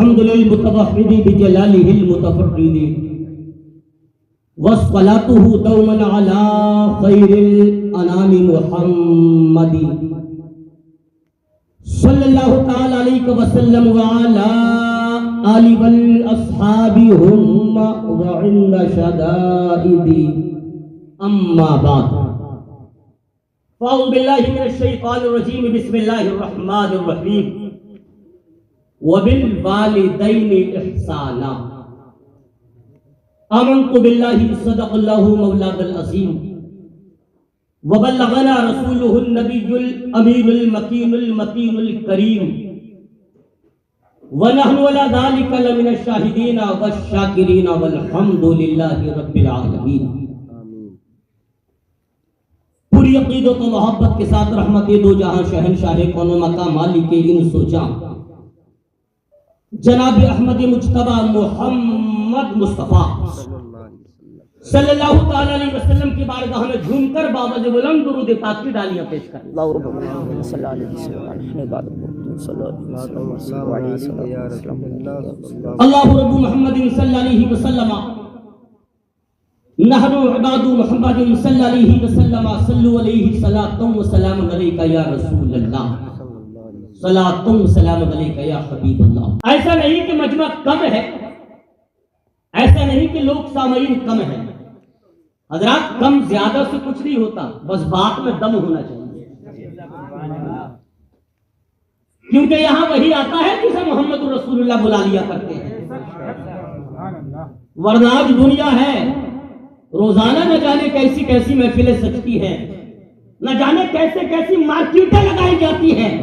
الحمد للمتوحد بجلالہ المتفرد والصلاة دوما على خیر الانام محمد صلی اللہ تعالی علیہ وسلم وعلى آل والاصحاب هم وعند شدائد اما بعد فاعوذ باللہ من الشیطان الرجیم بسم اللہ الرحمن الرحیم وبالوالدین احسانا آمنت باللہ صدق اللہ مولانا العظیم وبلغنا رسولہ النبی الامین المکین المتین الکریم ونحن على ذلك لمن الشاہدین والشاکرین والحمد للہ رب العالمین۔ پوری عقیدت و محبت کے ساتھ رحمت دو جہاں شہنشاہ کون و مکان مالک انس و جان جناب احمد مجتبی محمد مصطفیٰ صلی اللہ تعالی علیہ وسلم کی بارگاہ میں جھوم کر باوجہ بلند درود پاک کی ڈالیاں پیش کریں۔ اللہ رب العالمین صلی اللہ علیہ وسلم اللہ رب محمد صلی اللہ علیہ وسلم نحن عباد محمد صلی اللہ علیہ وسلم صلو علیہ صلاۃ و سلام علیک یا رسول اللہ صلاۃ و سلام علیک یا حبیب اللہ۔ ایسا نہیں کہ مجمع کم ہے، ایسا نہیں کہ لوگ سامعین کم ہیں، حضرات کم زیادہ سے کچھ نہیں ہوتا، بس بات میں دم ہونا چاہیے، کیونکہ یہاں وہی آتا ہے جسے محمد رسول اللہ بلا لیا کرتے ہیں، ورنہ آج دنیا ہے روزانہ نہ جانے کیسی کیسی محفلیں سجتی ہیں، نہ جانے کیسے کیسی مارکیٹیں لگائی جاتی ہیں،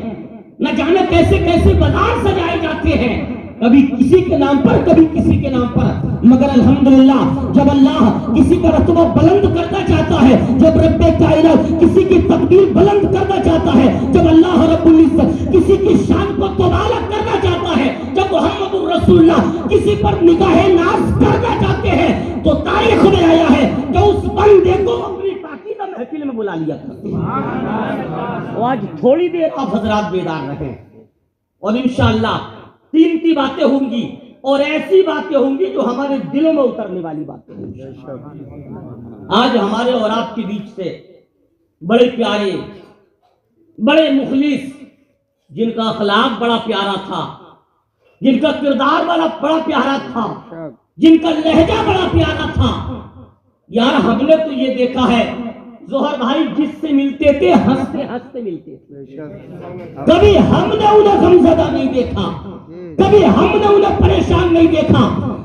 نہ جانے کیسے کیسے بازار سجائے جاتے ہیں، کبھی کسی کے نام پر کبھی کسی کے نام پر، مگر الحمدللہ جب اللہ کسی کا رتبہ بلند کرنا چاہتا ہے، جب رب کائنات کسی کی تقدیر بلند کرنا چاہتا ہے، جب اللہ رب العزت کسی کی شان کو تبالغ کرنا چاہتا ہے، جب محمد رسول اللہ کسی پر نگاہ ناز کرنا چاہتے ہیں، تو تاریخ میں آیا ہے کہ اس بندے کو اپنی پاکیزہ محفل میں بلا لیا کرتے ہیں۔ آج تھوڑی دیر آپ حضرات بیدار رہیں اور انشاءاللہ قیمتی باتیں ہوں گی اور ایسی باتیں ہوں گی جو ہمارے دلوں میں اترنے والی باتیں ہوں گی۔ آج ہمارے اور آپ کے بیچ سے بڑے پیارے بڑے مخلص جن کا اخلاق بڑا پیارا تھا، جن کا کردار بڑا پیارا تھا، جن کا لہجہ بڑا پیارا تھا، یار ہم نے تو یہ دیکھا ہے ظہر بھائی جس سے ملتے تھے ہنستے ہنستے ملتے تھے، کبھی ہم نے انہیں غمزدہ نہیں دیکھا، کبھی ہم نے انہیں پریشان نہیں دیکھا،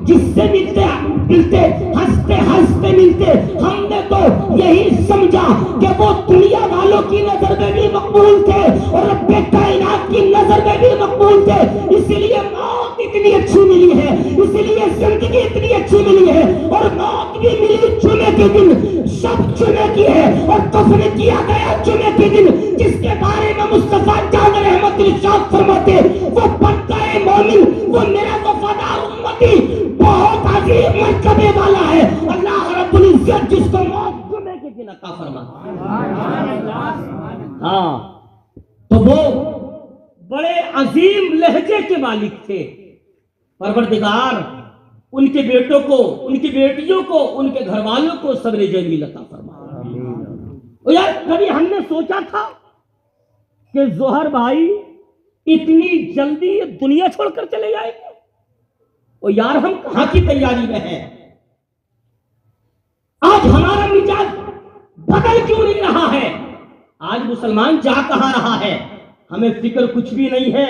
جس سے ملتے ہنستے ہنستے ملتے، ہم نے تو یہی سمجھا کہ وہ دنیا والوں کی نظر میں بھی مقبول تھے اور رب کائنات کی نظر میں بھی مقبول تھے، اسی لیے موت اتنی اچھی ملی ہے، اسی لیے زندگی اتنی اچھی ملی ہے، اور موت بھی ملی جمعے کے دن، شب جمعے کی ہے اور کفن کیا گیا جمعے کے دن، جس کے بارے میں مصطفیٰ جان رحمت ارشاد فرماتے وہ پکا مومن، وہ میرا وفادار امتی بہت عظیم مرتبے والا ہے، اللہ رب العزت جس کو موت جمعے کے دن عطا فرماتا ہے۔ ہاں تو وہ بڑے عظیم لہجے کے مالک تھے، پروردگار ان کے بیٹوں کو، ان کی بیٹیوں کو، ان کے گھر والوں کو صبر جمیل عطا فرمائے۔ یار کبھی ہم نے سوچا تھا کہ ظہر بھائی اتنی جلدی یہ دنیا چھوڑ کر چلے جائیں گے؟ اور یار ہم کہاں کی تیاری میں ہیں؟ آج ہمارا مزاج بدل کیوں نہیں رہا ہے؟ آج مسلمان جا کہاں رہا ہے؟ ہمیں فکر کچھ بھی نہیں ہے،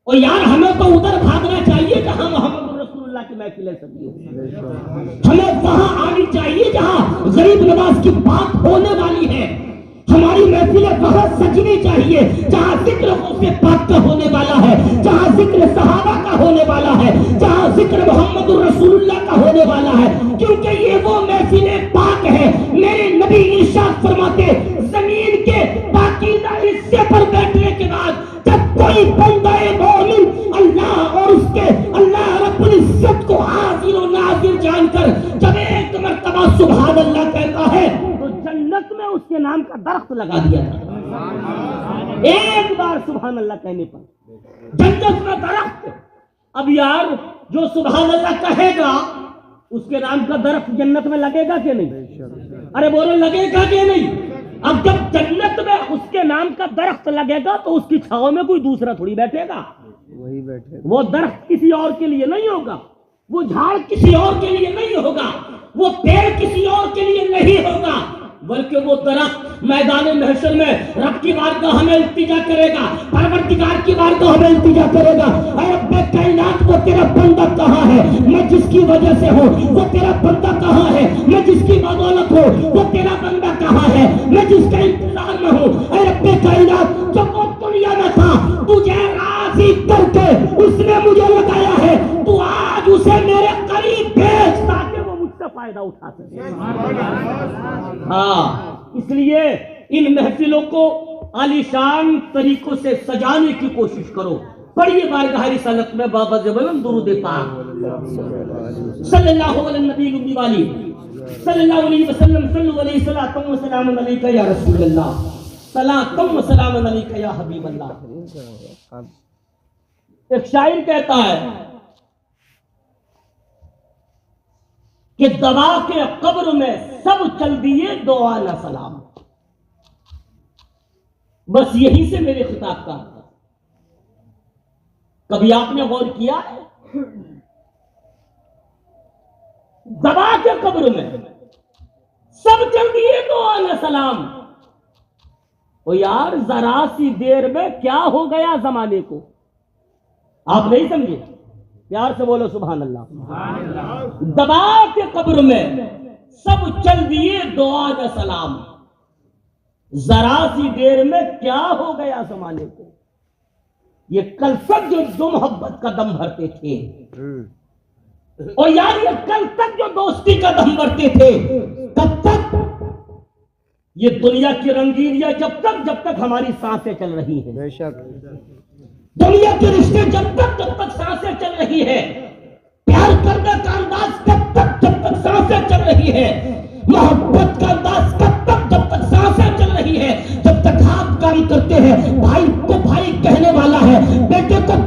اور یار ہمیں تو ادھر بھاگنا چاہیے جہاں محمد رسول اللہ کی محفلیں سجی ہو، ہمیں وہاں آنی چاہیے جہاں غریب نواز کی بات ہونے والی ہے، ہماری محفلیں وہاں سجنی چاہیے جہاں ذکر غوث پاک کا ہونے والا ہے، جہاں ذکر صحابہ کا ہونے والا ہے، جہاں ذکر محمد رسول اللہ کا ہونے والا ہے، کیونکہ یہ وہ محفلیں پاک ہے۔ میرے نبی ارشاد فرماتے زمین کے پاکیزہ حصے پر بیٹھنے کے بعد جب کوئی بندہ مومن اللہ اور اس کے اللہ رب العزت کو حاضر و ناظر جان کر جب ایک مرتبہ سبحان اللہ کہتا ہے تو جنت میں اس کے نام کا درخت لگا دیا جاتا ہے۔ ایک بار سبحان اللہ کہنے پر جنت میں درخت اب یار جو سبحان اللہ کہے گا اس کے نام کا درخت جنت میں لگے گا کہ نہیں؟ ارے بولو لگے گا کہ نہیں؟ اب جب جنت میں اس کے نام کا درخت لگے گا تو اس کی چھاؤں میں کوئی دوسرا تھوڑی بیٹھے گا، وہی بیٹھے وہ درخت کسی اور کے لیے نہیں ہوگا، وہ جھاڑ کسی اور کے لیے نہیں ہوگا، وہ پیڑ کسی اور کے لیے نہیں ہوگا، بلکہ وہ درخت میدان محشر میں رب کی بارگاہ میں التجا کرے گا، پروردگار کی بارگاہ میں التجا کرے گا، اے رب کائنات وہ تیرا بندہ کہاں ہے میں جس کی وجہ سے ہوں، وہ تیرا بندہ کہاں ہے میں جس کی بدولت ہوں، وہ تیرا بندہ کہاں ہے میں جس کے انتظار میں ہوں، اے رب کائنات جب وہ دنیا میں تھا تجھے راضی کر کے اس نے مجھے لگایا ہے، تو آج اسے میرے قریب بھیج تاکہ وہ مجھ سے فائدہ اٹھا سکے۔ ہاں، اس لیے ان محفلوں کو عالی شان طریقوں سے سجانے کی کوشش کرو۔ پڑھیے بارگاہ رسالت میں بابا زبان درود پاک صلی اللہ علیہ نبی الامی والی صلی اللہ علیہ وسلم، صلو علیہ الصلوۃ والسلام علیک یا رسول اللہ، صلاۃ و سلام علیک یا حبیب اللہ۔ ایک شاعر کہتا ہے کہ دبا کے قبر میں سب چل دیے دعا نہ سلام، بس یہی سے میرے خطاب کا۔ کبھی آپ نے غور کیا ہے دبا کے قبر میں سب چل دیے دعا نہ سلام؟ او یار ذرا سی دیر میں کیا ہو گیا زمانے کو؟ آپ نہیں سمجھے؟ پیار سے بولو سبحان اللہ۔ دبا کے قبر میں سب چل دیے دعا نہ سلام، ذرا سی دیر میں کیا ہو گیا زمانے کو؟ یہ کل تک جو محبت کا دم بھرتے تھے، اور یار یہ کل تک جو دوستی کا دم بھرتے تھے، کب تک؟ یہ دنیا کی رنگینیاں جب تک ہماری سانسیں چل رہی ہیں، بے شک دنیا کے رشتے جب تک سانسیں چل رہی ہے، پیار کرنے کا انداز جب تک سانسیں چل رہی ہے، محبت کا انداز جب تک سانسیں چل رہی ہے، جب تک ہاتھ کام کرتے ہیں، بھائی کو بھائی کہنے والا ہے، بیٹے کو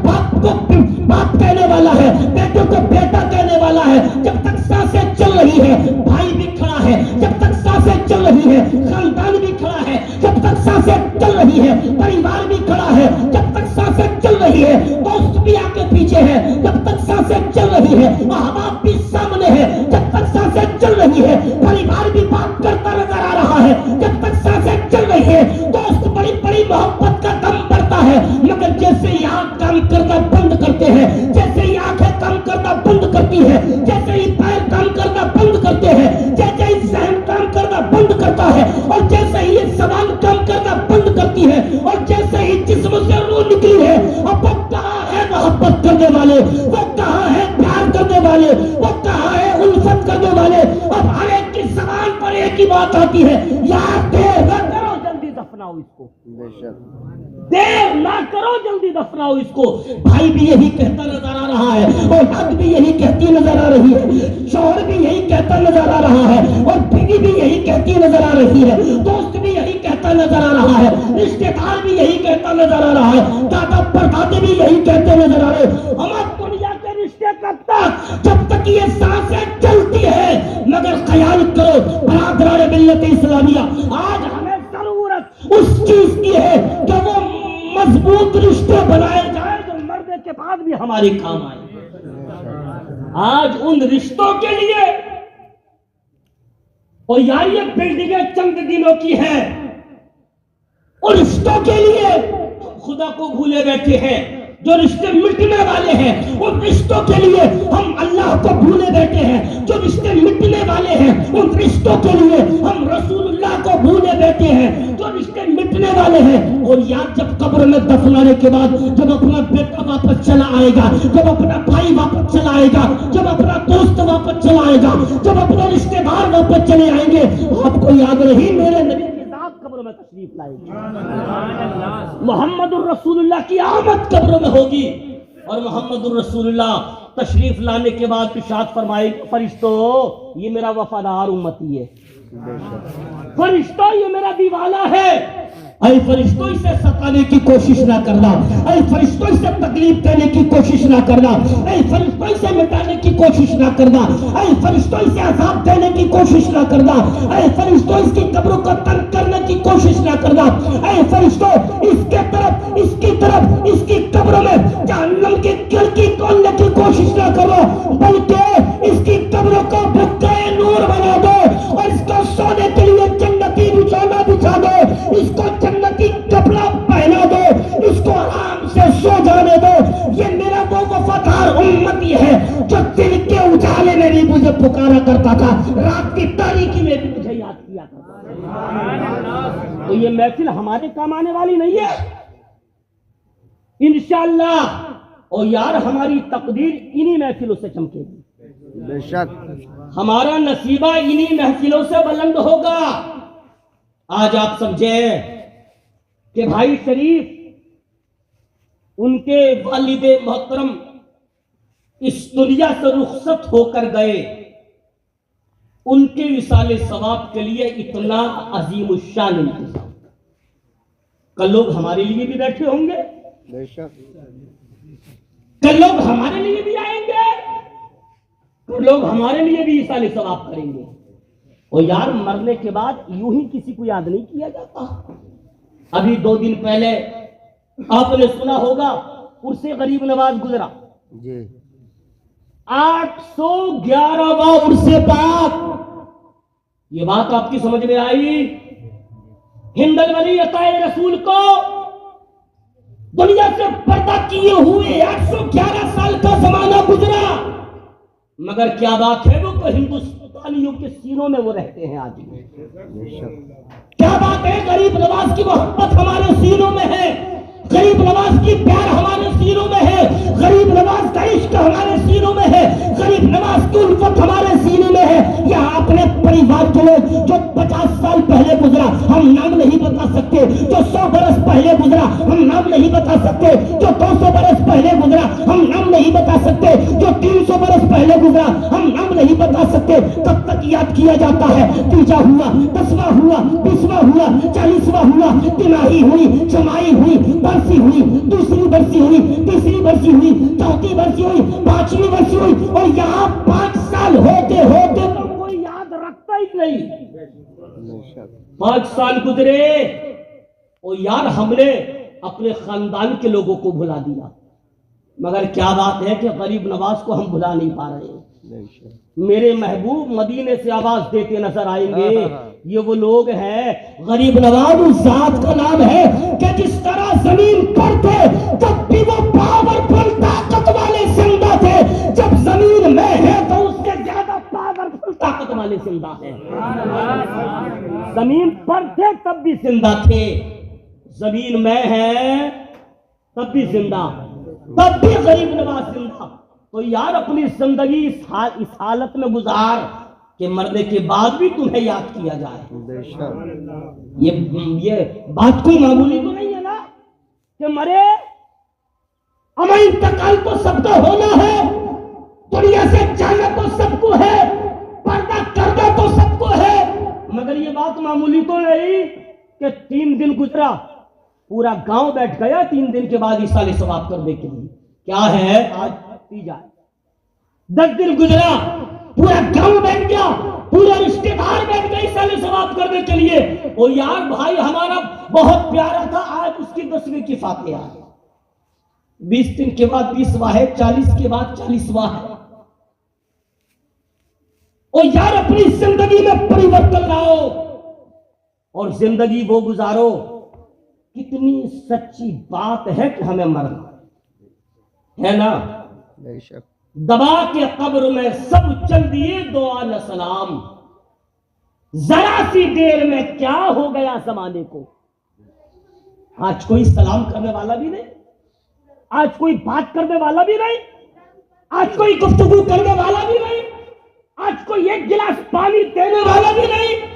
باپ کہنے والا ہے، بیٹے کو بیٹا کہنے والا ہے، جب تک سانسیں چل رہی ہے، بھائی بھی کھڑا ہے جب تک سانسیں چل رہی ہے، خاندان بھی کھڑا ہے جب تک سانسیں چل رہی ہے، پریوار بھی کھڑا ہے جب تک سانسیں چل رہی ہے، دوست بھی آگے پیچھے ہے جب تک سانسیں چل رہی ہے، احباب بھی سامنے ہے جب تک سانسیں چل رہی ہے، پریوار بھی بات کرتا نظر آ رہا ہے جب تک سانسیں چل رہی ہے، دوست بڑی بڑی محبت کا دم بڑھتا ہے، مگر جیسے ہی آنکھ کام کرنا بند کرتے ہیں، جیسے ہی آنکھیں کام کرنا بند کرتی ہے، جیسے ہی پیر کام کرنا بند کرتے ہیں، جیسے ہی ذہن کام کرنا بند کرتا ہے، اور جیسے ہی یہ زبان کام کرنا بند کرتی ہے، اور جیسے ہی جسم سے روح نکلی ہے، اب وہ کہاں ہے محبت کرنے والے، وہ کہاں ہے پیار کرنے والے، وہ کہاں ہے الفت کرنے والے؟ اب ہر ایک کی زبان پر ایک ہی بات آتی ہے، یار دیر نہ کرو جلدی دفناؤ اس کو، بے شک دیر نہ کرو جلدی دفناؤ اس کو۔ بھائی بھی یہی کہتا نظر آ رہا ہے، اور حق بھی یہی کہتی نظر آ رہی ہے، شوہر بھی یہی کہتا نظر آ رہا ہے، اور بیوی بھی یہی کہتی نظر آ رہی ہے، دوست بھی یہی کہتا نظر آ رہا ہے، رشتے دار بھی یہی کہتا نظر آ رہا ہے، دادا پردادے بھی یہی کہتے نظر آ رہے ہیں، ہمارے دنیا کے رشتے کب تک؟ جب تک یہ سانسیں چلتی ہے۔ مگر خیال کرو برادران ملت اسلامیہ، آج ہمیں ضرورت اس چیز کی ہے کہ وہ مضبوط رشتے بنائے جائیں جو مرنے کے بعد بھی ہمارے کام آئے۔ آج ان رشتوں کے لیے، اور یار یہ بلڈنگیں چند دنوں کی ہیں، ان رشتوں کے لیے خدا کو بھولے بیٹھے ہیں، جو رشتے مٹنے والے ہیں ان رشتوں کے لیے ہم اللہ کو بھولے بیٹھے ہیں، جو رشتے مٹنے والے ہیں ان رشتوں کے لیے ہم رسول اللہ کو بھولے بیٹھے ہیں، جو رشتے مٹنے والے ہیں۔ اور یار جب قبر میں دفنانے کے بعد جب اپنا بیٹا واپس چلا آئے گا، جب اپنا بھائی واپس چلا آئے گا، جب اپنا دوست واپس چلا آئے گا، جب اپنے رشتے دار واپس چلے آئیں گے، آپ کو یاد نہیں میرے نبی کی ذات قبر میں تشریف لائے گی، محمد الرسول اللہ کی آمد قبر میں ہوگی، اور محمد الرسول اللہ تشریف لانے کے بعد ارشاد فرمائے، فرشتو یہ میرا وفادار امتی ہے، فرشتو یہ میرا دیوانہ ہے، اے فرشتوں اسے ستانے کی کوشش نہ کرنا، اے فرشتوں اسے تکلیف دینے کی کوشش نہ کرنا، اے فرشتوں اسے مٹانے کی کوشش نہ کرنا، اے فرشتوں اسے عذاب دینے کی کوشش نہ کرنا، اے فرشتوں اس کی قبروں کو تنگ کرنے کی کوشش نہ کرنا، اے فرشتوں اس کے طرف اس کی طرف اس کی قبروں میں جہنم کی کھڑکی کھولنے کی کوشش نہ کرو، بلکہ اس کی قبروں کو بھکے نور بنا دو اور اس کو سونے کے لیے جنتی بچھونا بچھا دو، اس کو جنتی کپڑا پہنا دو، اس کو آرام سے سو جانے دو۔ یہ میرا وہ وفادار امتی ہے جو دن کے اجالے میں بھی مجھے پکارا کرتا تھا، رات کی تاریکی میں بھی مجھے یاد کیا کرتا تھا۔ تو یہ محفل ہمارے کام آنے والی نہیں ہے انشاءاللہ، اور یار ہماری تقدیر انہی محفلوں سے چمکے گی، بے شک ہمارا نصیبہ انہی محفلوں سے بلند ہوگا۔ آج آپ سمجھیں کہ بھائی شریف ان کے والد محترم اس دنیا سے رخصت ہو کر گئے، ان کے وصال ثواب کے لیے اتنا عظیم الشان انتظام، کل لوگ ہمارے لیے بھی بیٹھے ہوں گے، بے شک کل لوگ ہمارے لیے بھی آئیں گے، کل لوگ ہمارے لیے بھی وصال ثواب کریں گے۔ اور یار مرنے کے بعد یوں ہی کسی کو یاد نہیں کیا جاتا۔ ابھی 2 دن پہلے آپ نے سنا ہوگا عرس غریب نواز گزرا، جی 811واں عرس پاک، یہ بات آپ کی سمجھ میں آئی؟ ہند الولی عطائے رسول کو دنیا سے پردہ کیے ہوئے 811 سال کا زمانہ گزرا، مگر کیا بات ہے وہ کہ ہندوستانیوں کے سینوں میں وہ رہتے ہیں آج بھی۔ کیا بات ہے، غریب نواز کی محبت ہمارے سینوں میں ہے، غریب نواز کی پیار ہمارے سینوں میں ہے، غریب نواز کا عشق ہمارے سینوں میں ہے، غریب نواز کی الفت ہمارے سینے میں ہے۔ یہاں اپنے پریوار کے لوگ جو 50 سال پہلے گزرا ہم نام نہیں بتا سکتے، جو 100 برس پہلے گزرا ہم نام نہیں بتا سکتے، جو 200 برس پہلے گزرا ہم نام نہیں بتا سکتے، جو 300 برس پہلے گزرا ہم نام نہیں بتا سکتے۔ کب تک یاد کیا جاتا ہے؟ تیجا ہوا، 10واں ہوا، 20واں ہوا، 40واں ہوا، تماہی ہوئی، چھمائی ہوئی، برسی ہوئی، دوسری برسی ہوئی، تیسری برسی ہوئی، چوتھی برسی ہوئی، 5ویں برسی ہوئی، اور یہاں 5 سال ہوتے ہوتے تو کوئی یاد رکھتا ہی نہیں۔ 5 سال گزرے اور یار ہم نے اپنے خاندان کے لوگوں کو بھلا دیا، مگر کیا بات ہے کہ غریب نواز کو ہم بھلا نہیں پا رہے ہیں۔ میرے محبوب مدینے سے آواز دیتے نظر آئیں گے، یہ وہ لوگ ہیں، غریب نواز اس ذات کا نام ہے کہ جس طرح زمین پر تھے جب بھی وہ پاورفل طاقت والے زندہ تھے، جب زمین میں ہے تو اس سے زیادہ پاورفل طاقت والے زندہ ہیں۔ زمین پر تھے تب بھی زندہ تھے، زمین میں ہے تب بھی زندہ، تب بھی غریب نواز زندہ۔ تو یار اپنی زندگی اس حالت میں گزار کہ مرنے کے بعد بھی تمہیں یاد کیا جائے۔ یہ بات کوئی معمولی تو نہیں ہے نا کہ مرے اما انتقال تو سب کا ہونا ہے، دنیا سے جانا تو سب کو ہے، پردہ کرنا تو سب کو ہے، مگر یہ بات معمولی تو نہیں کہ 3 دن گزرا پورا گاؤں بیٹھ گیا 3 دن کے بعد ایصال ثواب کرنے کے لیے۔ کیا ہے آج تیجا، 10 دن گزرا پورا گاؤں بیٹھ گیا، پورا رشتہ دار بیٹھ گئے ایصال ثواب کرنے کے لیے۔ اور یار بھائی ہمارا بہت پیارا تھا، آج اس کی 10ویں کی فاتحہ ہے، 20 دن کے بعد 20واں ہے، 40 کے بعد 40واں ہے۔ اور یار اپنی زندگی میں پریورتن لاؤ اور زندگی وہ گزارو۔ کتنی سچی بات ہے کہ ہمیں مرنا ہے نا، دبا کے قبر میں سب چل دیے دعا نہ سلام، ذرا سی دیر میں کیا ہو گیا زمانے کو۔ آج کوئی سلام کرنے والا بھی نہیں، آج کوئی بات کرنے والا بھی نہیں، آج کوئی گفتگو کرنے والا بھی نہیں، آج کوئی ایک گلاس پانی دینے والا بھی نہیں،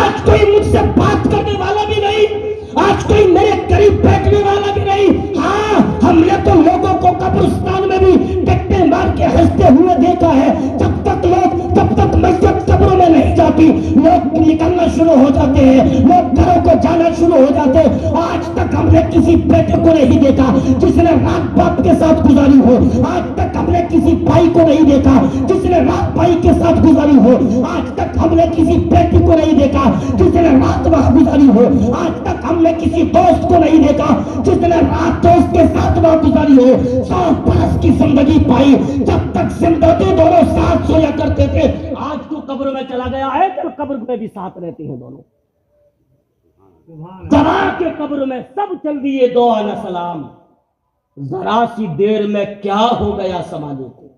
آج کوئی مجھ سے بات کرنے والا بھی نہیں، آج کوئی میرے قریب بیٹھنے والا بھی نہیں۔ ہاں ہم نے تو لوگوں کو قبرستان میں بھی ڈکے مار کے ہنستے ہوئے دیکھا ہے، جب تک مسجد قبروں میں نہیں جاتی لوگ نکلنا شروع شروع ہو جاتے ہیں، لوگ گھروں کو جانا شروع ہو جاتے ہیں۔ آج تک ہم نے کسی بیٹے کو نہیں دیکھا جس نے رات باپ کے ساتھ گزاری ہو، آج تک ہم نے کسی بھائی کو نہیں دیکھا جس نے رات بھائی کے ساتھ گزاری ہو، آج تک ہم نے کسی بیٹی کو نہیں دیکھا جس نے رات وہاں گزاری ہو، آج تک ہم نے کسی دوست کو نہیں دیکھا جس نے رات دوست کے ساتھ وہاں گزاری ہو۔ 100 برس کی زندگی پائی، جب تک زندہ تھے دونوں ساتھ سویا کرتے تھے۔ آج تو قبر میں چلا گیا ہے، کل قبر میں بھی ساتھ رہتے ہیں دونوں۔ ذرا کے قبر میں سب چل دیے دعا نہ سلام، ذرا سی دیر میں کیا ہو گیا زمانے کو،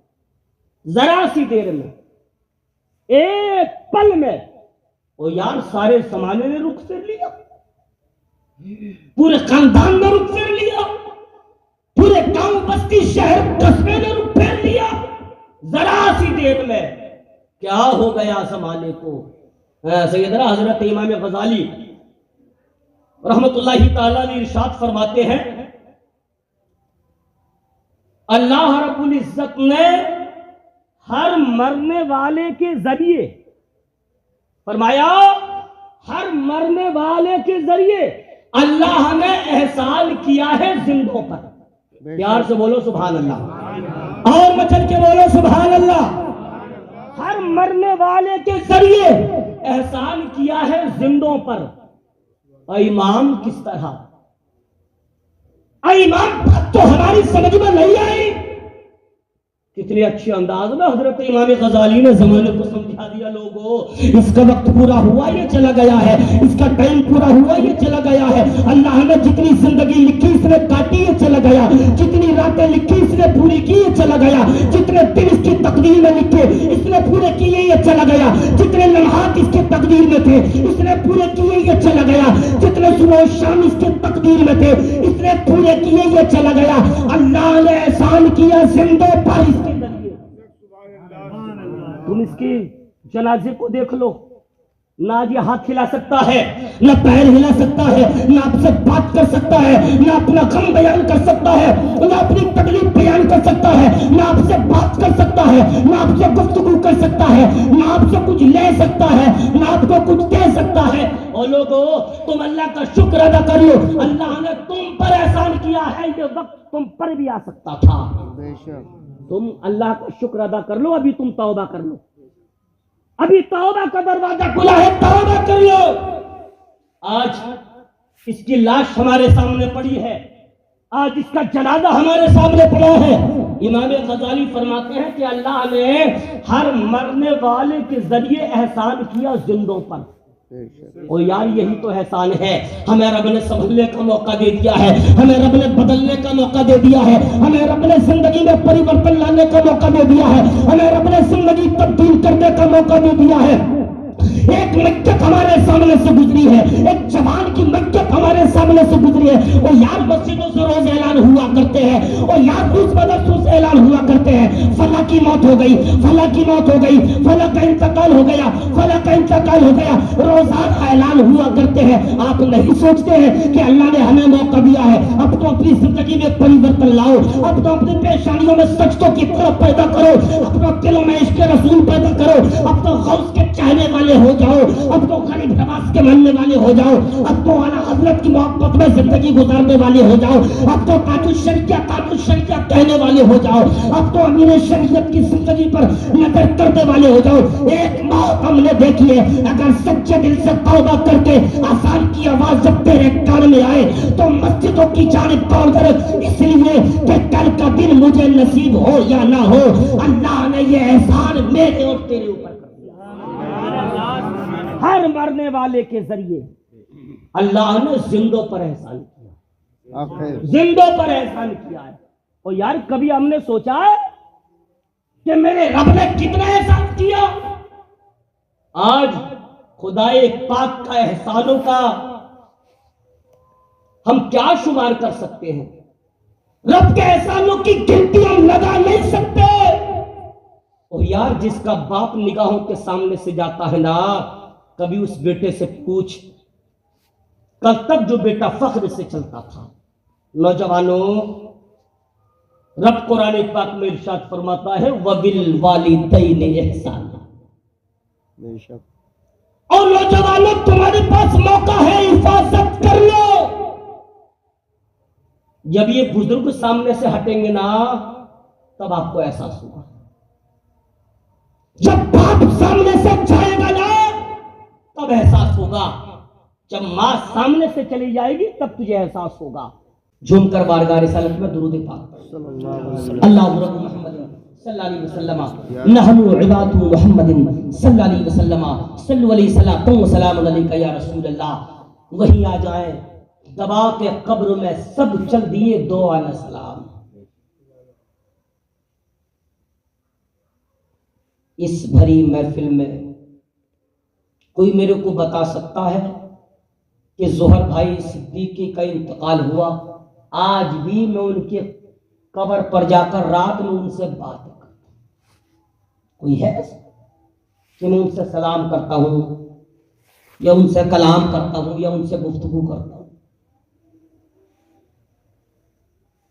ذرا سی دیر میں ایک پل میں او یار سارے زمانے نے رخ پھیر لیا، پورے خاندان نے رخ پھیر لیا، پورے گاؤں بستی شہر قصبے نے رخ پھیر لیا، ذرا سی دیر میں کیا ہو گیا زمانے کو۔ سیدنا حضرت امام غزالی رحمت اللہ تعالیٰ علیہ ارشاد فرماتے ہیں، اللہ رب العزت نے ہر مرنے والے کے ذریعے فرمایا، ہر مرنے والے کے ذریعے اللہ نے احسان کیا ہے زندوں پر۔ پیار سے بولو سبحان اللہ، اور مچل کے بولو سبحان اللہ۔ ہر مرنے والے کے ذریعے احسان کیا ہے زندوں پر۔ امام کس طرح؟ امام بات تو ہماری سمجھ میں نہیں آئی۔ کتنے اچھے انداز میں حضرت امام غزالی نے زمانے کو سمجھا دیا، لوگوں اس کا وقت پورا ہوا یہ چلا گیا ہے، اس کا ٹائم پورا ہوا یہ چلا گیا ہے۔ اللہ نے جتنی زندگی لکھی اس نے کاٹی یہ چلا گیا، جتنی راتیں لکھی اس نے پوری کی یہ چلا گیا، جتنے دن اس کی تقدیر میں لکھے اس نے پورے کیے یہ چلا گیا، جتنے لمحات اس کی تقدیر میں تھے اس نے پورے کیے یہ چلا گیا، جتنے صبح و شام اس کی تقدیر میں تھے اس نے پورے کیے یہ چلا گیا۔ اللہ نے احسان کیا زندوں پر اس کے ذریعے۔ تم اس کی جنازے کو دیکھ لو، نہ یہ ہاتھ ہلا سکتا ہے، نہ پیر ہلا سکتا ہے، نہ آپ سے بات کر سکتا ہے، نہ اپنا غم بیان کر سکتا ہے، نہ اپنی تکلیف بیان کر سکتا ہے، نہ آپ سے بات کر سکتا ہے، نہ آپ سے گفتگو کر سکتا ہے، نہ آپ سے کچھ لے سکتا ہے، نہ آپ کو کچھ دے سکتا ہے۔ اور لوگوں تم اللہ کا شکر ادا کر لو، اللہ نے تم پر احسان کیا ہے، یہ وقت تم پر بھی آ سکتا تھا۔ تم اللہ کا شکر ادا کر لو، ابھی تم توبہ کر لو، ابھی توبہ کا دروازہ کھلا ہے، توبہ کر لو۔ آج اس کی لاش ہمارے سامنے پڑی ہے، آج اس کا جنازہ ہمارے سامنے پڑا ہے۔ امام غزالی فرماتے ہیں کہ اللہ نے ہر مرنے والے کے ذریعے احسان کیا زندوں پر۔ اور یار یہی تو احسان ہے، ہمیں رب نے سنبھلنے کا موقع دے دیا ہے، ہمیں رب نے بدلنے کا موقع دے دیا ہے، ہمیں رب نے زندگی میں پریورتن لانے کا موقع دے دیا ہے، ہمیں رب نے زندگی تبدیل کرنے کا موقع دے دیا ہے۔ ایک میت ہمارے سامنے سے گزری ہے، ایک جوان کی میت ہمارے سامنے سے گزری ہے، اور یار مسجدوں سے روز اعلان ہوا کرتے ہیں، اور یار روز مدرسوں سے اعلان ہوا کرتے ہیں، فلاں کی موت ہو گئی، فلاں کی موت ہو گئی، فلاں کا انتقال ہو گیا، فلاں کا انتقال ہو گیا، روزانہ اعلان ہوا کرتے ہیں۔ آپ نہیں سوچتے ہیں کہ اللہ نے ہمیں موقع دیا ہے، اب تو اپنی زندگی میں پریورتن لاؤ، اب تو اپنی پیشانیوں میں سجدوں کی طرف پیدا کرو، اپنا دلوں میں عشق رسول پیدا کرو، اب تو غوث کے چاہنے والے ہو جاؤ، اب تو غریب نواز کے ماننے والے ہو جاؤ، اب تو اعلیٰ حضرت کی محبت میں زندگی گزارنے والے ہو جاؤ، اب تو تاج الشریعہ کہنے والے ہو جاؤ، اب تو امیر شریعت کی زندگی پر نظر کرنے والے ہو جاؤ۔ ایک موت ہم نے دیکھی ہے، اگر سچے دل سے توبہ کر کے آسان کی آواز جب تیرے کان میں آئے تو مسجدوں کی جانب دوڑ کر، اس لیے کہ کل کا دن مجھے نصیب ہو یا نہ ہو، اللہ نے یہ احسان میرے اور تیرے اوپر کر دیا۔ ہر مرنے والے کے ذریعے اللہ نے زندوں پر احسان کیا، زندوں پر احسان کیا ہے۔ اور یار کبھی ہم نے سوچا ہے کہ میرے رب نے کتنا احسان کیا؟ آج خدائے پاک کا احسانوں کا ہم کیا شمار کر سکتے ہیں؟ رب کے احسانوں کی گنتی ہم لگا نہیں سکتے۔ اور یار جس کا باپ نگاہوں کے سامنے سے جاتا ہے نا، کبھی اس بیٹے سے پوچھ کل تک جو بیٹا فخر سے چلتا تھا۔ نوجوانوں، رب قرآن پاک میں ارشاد فرماتا ہے وَبِالْوَالِدَيْنِ إِحْسَانًا، اور نوجوانوں تمہارے پاس موقع ہے، حفاظت کر لو۔ جب یہ بزرگ سامنے سے ہٹیں گے نا تب آپ کو احساس ہوگا، جب باپ سامنے سے جائے گا نا تب احساس ہوگا، جب ماں سامنے سے چلی جائے گی تب تجھے احساس ہوگا۔ جھوم کر بارگاہ رسالت میں درود پاک اللہ رب محمد صلی اللہ علیہ وسلم نحن عباد محمد صلی اللہ علیہ وسلم صلو علیہ صلاۃ و سلام علیک یا رسول اللہ۔ وہیں آ جائیں دبا کے قبر میں سب چل دیے دو علیہ السلام۔ اس بھری محفل میں کوئی میرے کو بتا سکتا ہے کہ ظہر بھائی صدیقی کا انتقال ہوا؟ آج بھی میں ان کے قبر پر جا کر رات میں ان سے بات کرتا ہوں۔ کوئی ہے ایسا کہ میں ان سے سلام کرتا ہوں یا ان سے کلام کرتا ہوں یا ان سے گفتگو کرتا ہوں؟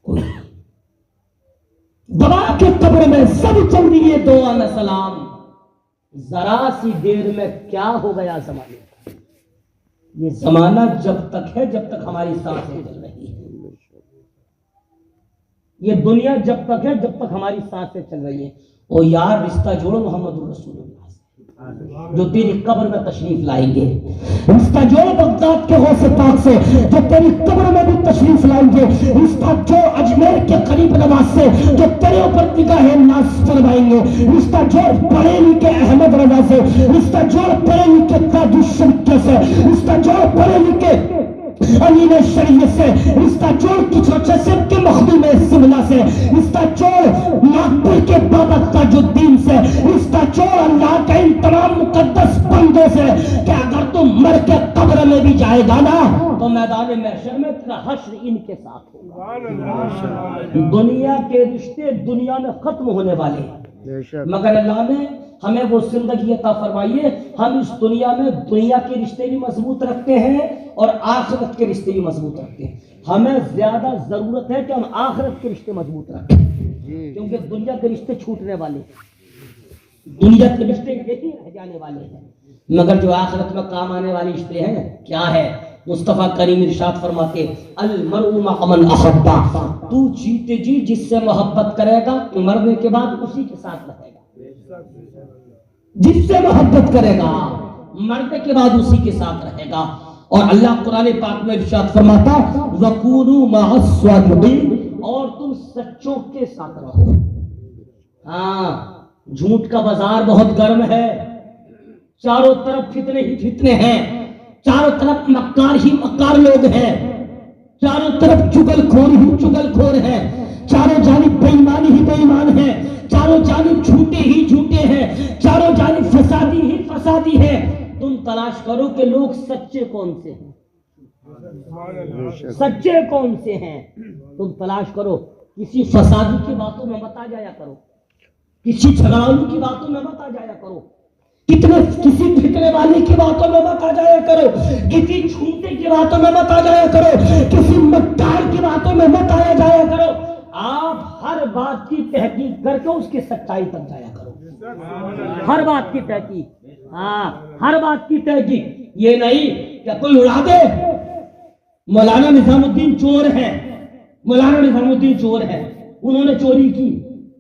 کوئی دبا کے قبر میں سب چل دیے دو علیہ السلام۔ ذرا سی دیر میں کیا ہو گیا زمانے کا؟ یہ زمانہ جب تک ہے جب تک ہماری سانسیں چل رہی ہیں، یہ دنیا جب تک ہے جب تک ہماری سانسیں چل رہی ہیں۔ او یار رشتہ جوڑو محمد الرسول اللہ سے، جو تیری قبر میں تشریف لائیں گے، رشتہ جوڑ بغداد کے غوث پاک سے جو تیری قبر میں بھی تشریف لائیں گے، رشتہ جوڑ اجمیر کے قریب نواز سے جو تیرے اوپر نگاہ ناز فرمائیں گے، رشتہ جوڑ بریلی کے احمد رضا سے، رشتہ جوڑ بریلی کے تاج الشمس سے، رشتہ جوڑ بریلی کے امین شریعت سے، رشتہ جوڑ کچھ سب کے مخدوم سملہ سے، رشتہ جوڑ ناگپور کے بابا تاج الدین سے، رشتہ جوڑ اللہ کا ان تمام مقدس بندوں سے کہ اگر تم مر کے قبر میں بھی جائے گا نا تو میدان محشر میں تیرا حشر ان کے ساتھ ہوگا۔ دنیا کے رشتے دنیا میں ختم ہونے والے ہیں، مگر اللہ نے ہمیں وہ زندگی عطا فرمائیے ہم اس دنیا میں دنیا کے رشتے بھی مضبوط رکھتے ہیں اور آخرت کے رشتے بھی مضبوط رکھتے ہیں۔ ہمیں زیادہ ضرورت ہے کہ ہم آخرت کے رشتے مضبوط رکھیں، کیونکہ دنیا کے رشتے چھوٹنے والے ہیں، دنیا کے رشتے یہی رہ جانے والے ہیں، مگر جو آخرت میں کام آنے والے رشتے ہیں کیا ہے؟ مصطفیٰ کریم ارشاد فرماتے المرء مع من احبا، تو جیتے جی جس سے محبت کرے گا مرنے کے بعد اسی کے ساتھ رہے گا، جس سے محبت کرے گا مرنے کے بعد اسی کے ساتھ رہے گا۔ اور اللہ قرآن پاک میں ارشاد فرماتا وَكُونُوا مَعَ الصَّادِقِينَ، اور تم سچوں کے ساتھ رہو۔ ہاں جھوٹ کا بازار بہت گرم ہے، چاروں طرف فتنے ہی فتنے ہیں، چاروں طرف مکار ہی مکار لوگ ہیں، چاروں طرف چگل کھور ہی چگل کھور ہیں، چاروں جانب بے ایمانی ہی بے ایمان ہیں، چاروں جانب جھوٹے ہی جھوٹے ہیں، چاروں جانب فسادی ہی فسادی ہیں۔ تم تلاش کرو کہ لوگ سچے کون سے ہیں، سچے کون سے ہیں، تم تلاش کرو۔ کسی فسادی کی باتوں میں مت آ جایا کرو، کسی جھگڑاؤں کی باتوں میں مت آ جایا کرو، کسی فتنے والے کی باتوں میں مت آ جایا کرو، کسی جھوٹے کی باتوں میں مت آ جایا کرو، کسی مکار کی باتوں میں مت آیا جایا کرو۔ آپ ہر بات کی تحقیق کر کے اس کی سچائی تک جایا کرو، ہر بات کی تحقیق، ہاں ہر بات کی تحقیق، یہ نہیں کہ کوئی اڑا دے مولانا نظام الدین چور ہے، مولانا نظام الدین چور ہے، انہوں نے چوری کی،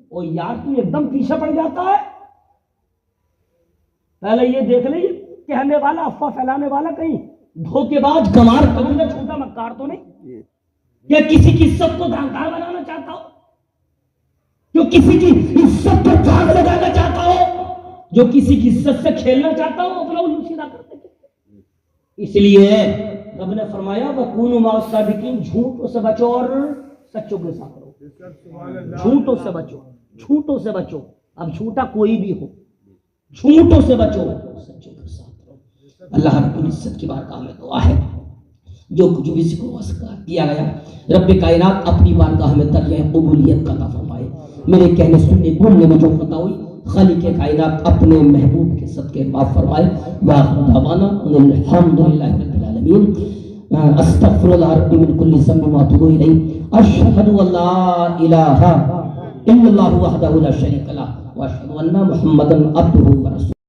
اور یار تو ایک دم پیچھے پڑ جاتا ہے۔ پہلے یہ دیکھ لیں کہنے والا افواہ پھیلانے والا کہیں دھوکے باز گمار کبھی چھوٹا مکار تو نہیں، یا کسی کی عزت کو داغدار بنانا چاہتا ہو، جو کسی کی عزت پر داغ لگانا چاہتا ہو، جو کسی کی عزت سے کھیلنا چاہتا ہو، اپنا الو سیدھا کرتے ہیں۔ اس لیے رب نے فرمایا وَكُونُوا مَعَ الصَّادِقِينَ، جھوٹوں سے بچو اور سچوں کے ساتھ رہو، جھوٹوں سے بچو، جھوٹوں سے بچو، اب جھوٹا کوئی بھی ہو، جھوٹوں سے بچو سچوں کے ساتھ رہو۔ اللہ رب العزت کی بارگاہ میں دعا ہے جو کچھ بھی ذکر و اذکار کیا گیا رب کائنات اپنی بارگاہ میں درجہ قبولیت کا عطا فرمائے۔ میرے کہنے سننے بولنے میں جو خطا ہوئی خالق کائنات اپنے محبوب کے صدقے معاف فرمائے۔ وآخر دعوانا ان الحمدللہ رب العالمین۔ استغفر اللہ ربی من کل ذنب واتوب الیہ۔ اشہد ان لا الہ الا اللہ وحدہ لا شریک لہ واشہد ان محمدا عبدہ ورسولہ۔